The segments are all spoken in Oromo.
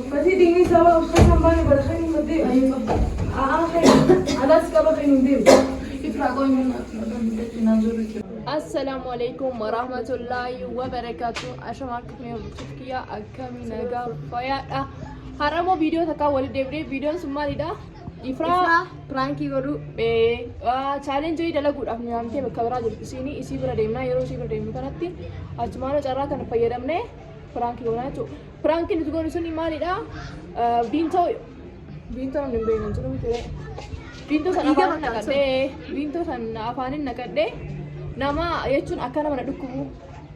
Pati tingin sa ako sa sambahan ba kayo mati ay alas ka ba kayo hindi السلام عليكم ورحمة الله وبركاته أشمعكم يوم تركيا أكمل نجار فيا هرمو فيديو تكاول دبري فيديو سمالي دا إفرا برانكي ورو challenge joy dala good afternoon amte bakabra sini isi bra demna yero isi bra demna kanatti ajmana cara kan payadamne pranki gona chu pranki ni gona suni mali da binto nam dembe nan chunu tere binto sana afan nakade binto sana afanin nakade nama yechun akkana mana dukkubu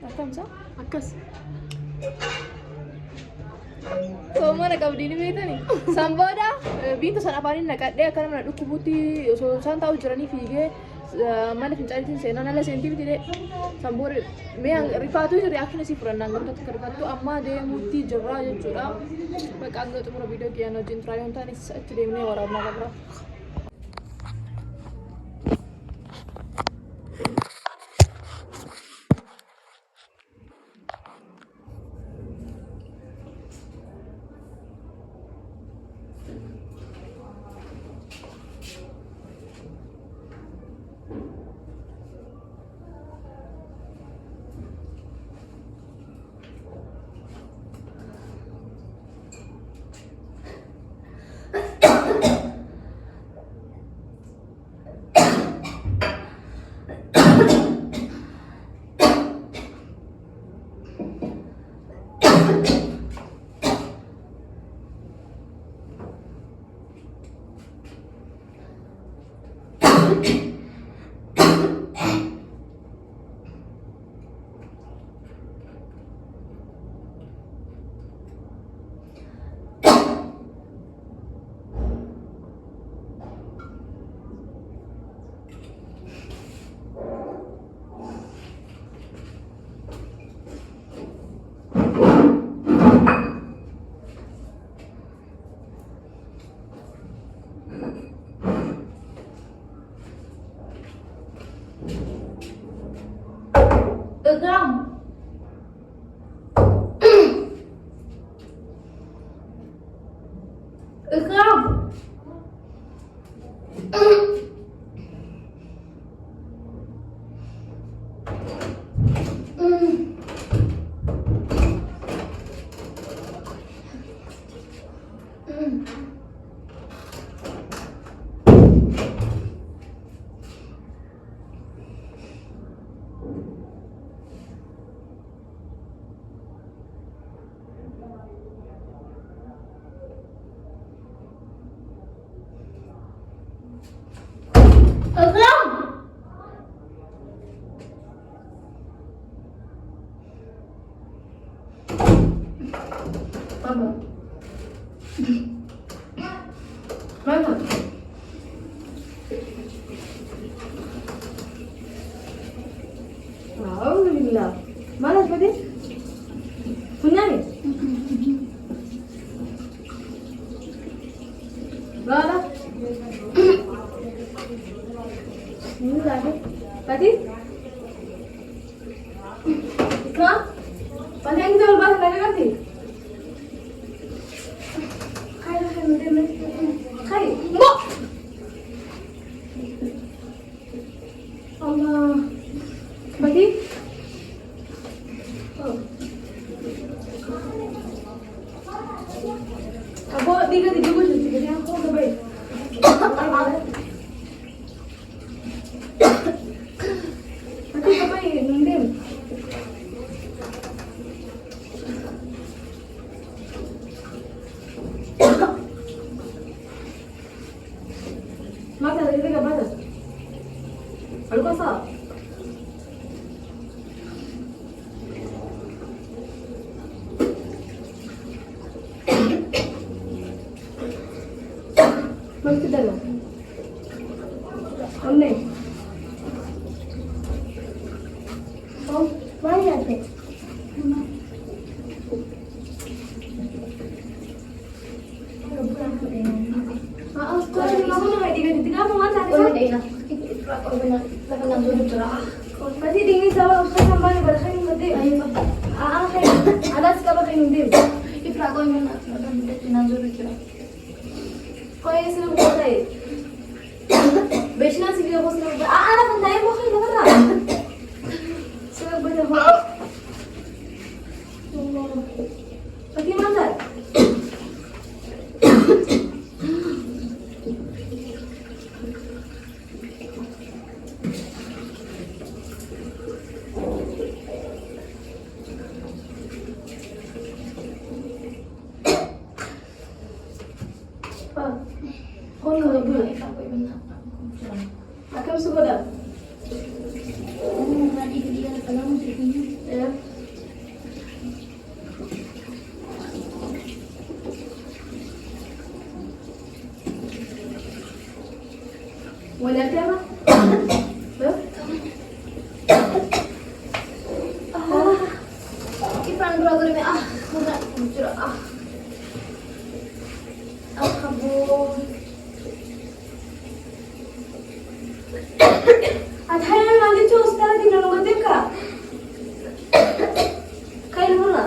akkamsa akkas so mana kabdini betani samboda bintu sana afanin nakade akkana mana dukkubuti so san tahu jirani fige mana fincaritin sena nala sentimenti de sambore me rifatu reaction si furanna ngam tat karfatu amma de mutti jirra jechuudha baka anga tumura video kiyano jin try on tani sach demne warabna gabra Mana? Alhamdulillah. Mana tadi? Punya ni? Mana? Ini lagi. Tadi? Kau? Paling jauh bahas lagi nanti. Allah. Bagi? Oh. Aku tiga gue jadi aku udah baik. Nanti apa ini nundem? Masa dari tiga batas. Lalu pasal. Masih dalam. Onne. Oh, mana ada? Maaf, kau mau tiga mau mana? Oh, tidak. Itu aku benar dulu cerah. Pati tingin sama usah sampai berkah mati ayo akhir alas ka ba kayo din Ifra ko yung tinanzuro kira. kau yang selalu botai besna sige ko selalu anak kan tayo mo kayo na selalu botai ho pati mandat Kau nak ibu? Ifra ko yung Akam suka dah. Tadi dia kalau mau cerita Ya. Mau lihat apa? Hah? Ifra gura-gura me murah jujur kabur. Adhaya nanti చూస్తారా తినను గదెక్క కైలు మొన్న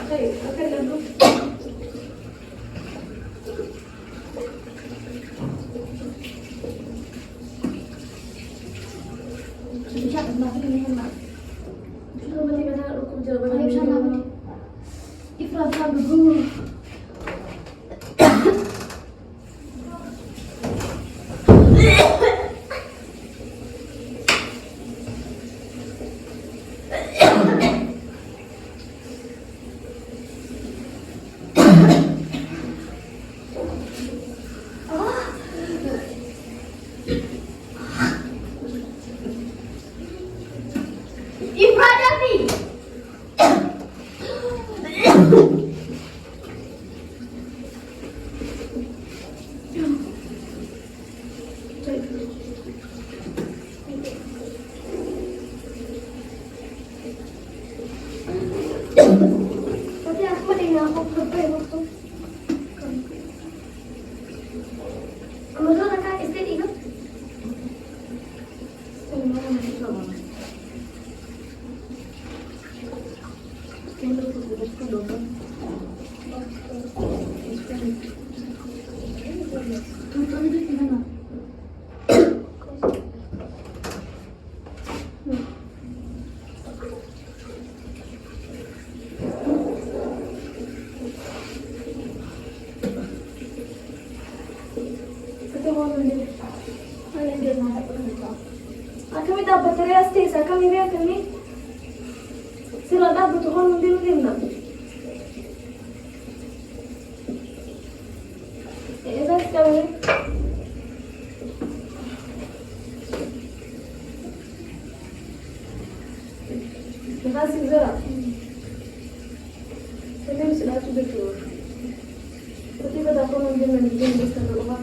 కై కైలు Bisa kenapa ini enak? Ikaw ba tingnan na ako jawaban Ayaw siya naman. Ifra gugu. Ifra Davi. Tapi aku mah tinggal aku berapa waktu. Kemudian kakak istri ingat. Semua nanti sama. Kita terus ke dokter. Tuh itu gimana? Kami dapat teriak sih, kami lihat kami. Sila dapat tuh kan mungkin nak. Dah sekali. Makasih Zara. Saya mesti dah tu betul. Tapi pada aku mungkin nanti bisa berubah.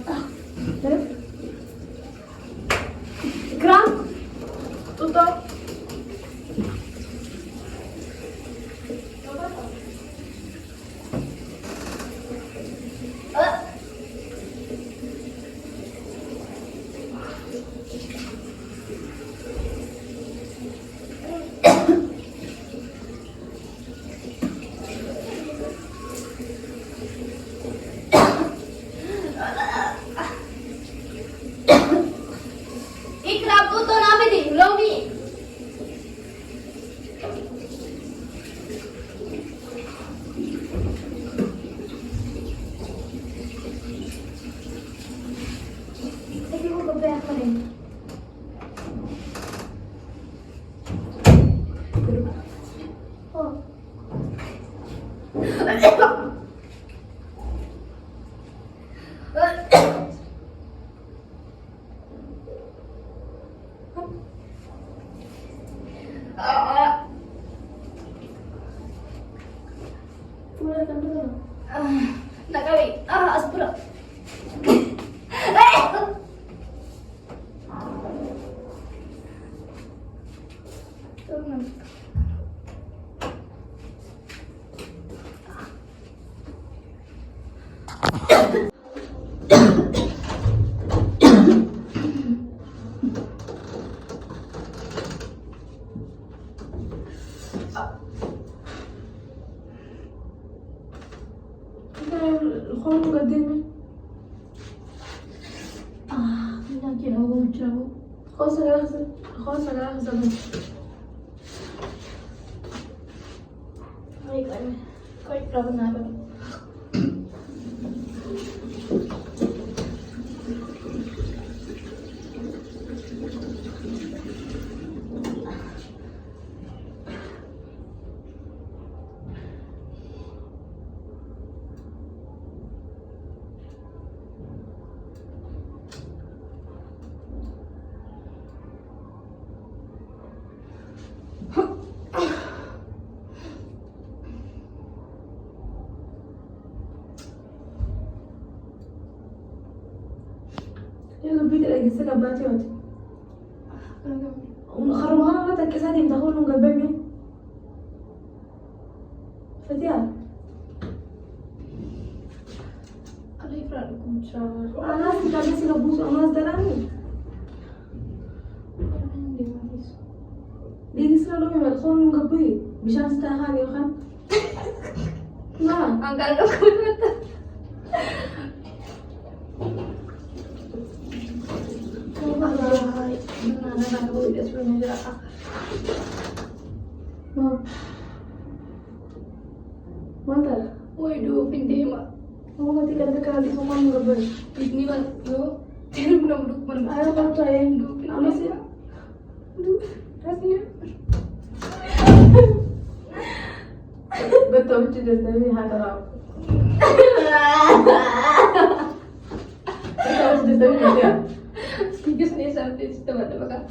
Ikram, tutup. Ikram tuh nabi di lomi. Tapi aku kebanyakan apa ni? Oh. Keluarkan dulu. Nak kali. Aspura. خون قديمة lagi hawa jauh. خلاص أنا أخذ خلاص أنا أخذ Baik kan, kau berapa nama? يلا بيت الأجهزة قباتي وقت ونخرمها ما تركزها دي متاخون ونقبامي فتيات Ada ikhrakum cawar. أنا أصلا كان بس يلبوس أماس دلاني دي نسرة لومي مدخون ونقبي بشان ستاهاني وخان ما Angkat aku mata. Benar aku tidak sebelum jarak. ما ما ترى Waduh, pindah mak. هو ما تقدر تكلم semua ونقبي Ini kan, yo. Tidak pernah duduk bareng. أنا بطلع أنا سي Rasanya. betul juga tapi hara betul juga tapi ya Tiga nih sampai teman-teman kan.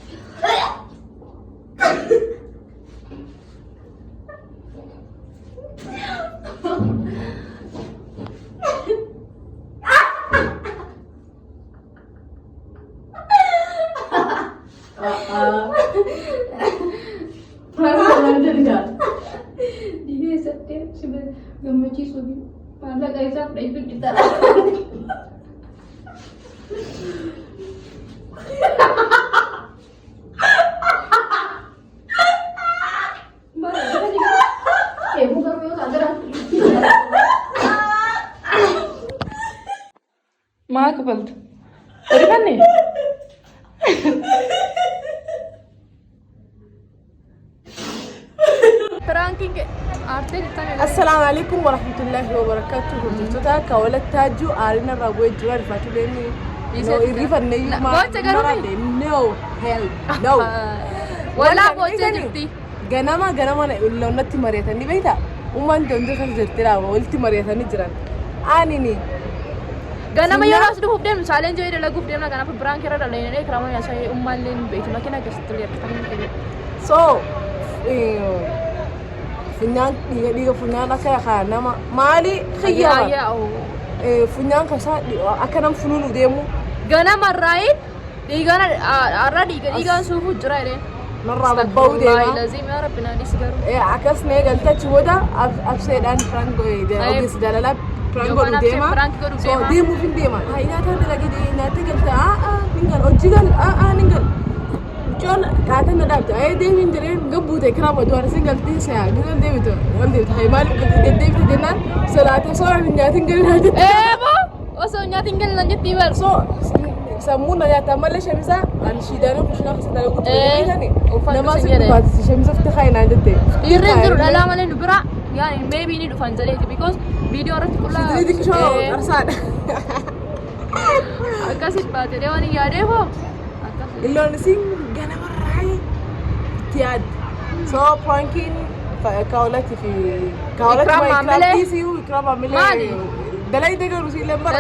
perasaan juga Dia setiap sebenarnya gambar suami. Malah guys, apa itu kita. Mana kita juga. Bukan mau kagak. ما قبلت قريبني Pranking arte kita nih. السلام عليكم ورحمة الله وبركاته هرجتوتا كولت تاجو آرينا رابوي جوار فاتو ليني no إريفا نيو ما no hell no Wala bocah jirti. ganama لو نتي مريتني بيتا ومان جونجو سجرتي راوا ولتي مريتني جران آنيني Ganama yoo as dhufuuf deemnu challenge yoo dalaguuf deemna kanaaf prank irra dalaynee kiraama yaasa'ee ummaallee beeku makina keessatti illee akkasuma so funyaan dhiiga funyaan akka yaa nama maali khiyyaara funyaan kasaa akka nam funuunu deemu ganama irraayin dhiigana arra dhiigaan suufu jira jedheen narraa babba'uu deema lazim yaa rabbi naadis garuu akkas nee galtachi booda abseedhaan prank ogeessi dalalaa prank godhu deema so deemuuf hin deema nyaataan dalagee nyaatee galta ningal hojii gal ningal John kata na dabta ay deemin jireen gabbuute kiraama duwar singaltii saya gidan deemito wal deemta hay maaliif gaddeebite jennaan salaatee soora hin nyaatin galina jette bo osoo nyaatin galina jetti bar so sammuu na nyaataa malee shamisa an shiidaanii kushinaa keessa dalaguutu beekani namaa si dhufaatisi shamisa fite kaayinaan jette irreen jiru dhalaa malee nu bira yaani maybe ni dhufan jedheeti because video irratti qullaa sidii xiqqishoo qarsaadha akkasit baate deewwan hin yaadee foo illoon isin ganama raayee itti yaadde so prankiin kaawlati fi kaawlati maayikiraaftiisii ikiraama Maali? dalay degaru si lembar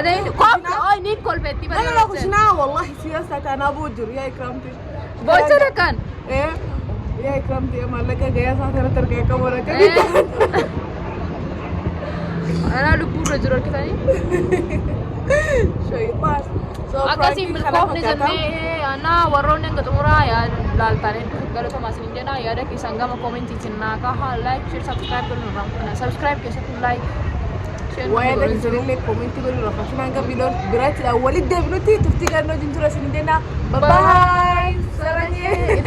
ni kolfetti لا لا لا كشنا والله سياسة أنا بوجر يا إكرامتي بوجر كان إيه يا إكرامتي يا مالك جاية ساتر تركي كمورة كذي أنا لبور رجل كذاني شيطان أكاسي بالكوف نزلني أنا وروني كتمرة يا لالتاني قالوا تما سنجنا يا ده كيسانغا ما كومنتي تنا كها لايك شير سبسكرايب دول نرام سبسكرايب كيسة لايك وين تنزلين لي كومنتي دول رفعنا عن قبل برات الأول ده بنوتي تفتكر إنه جنتورة سنجنا باي باي سرني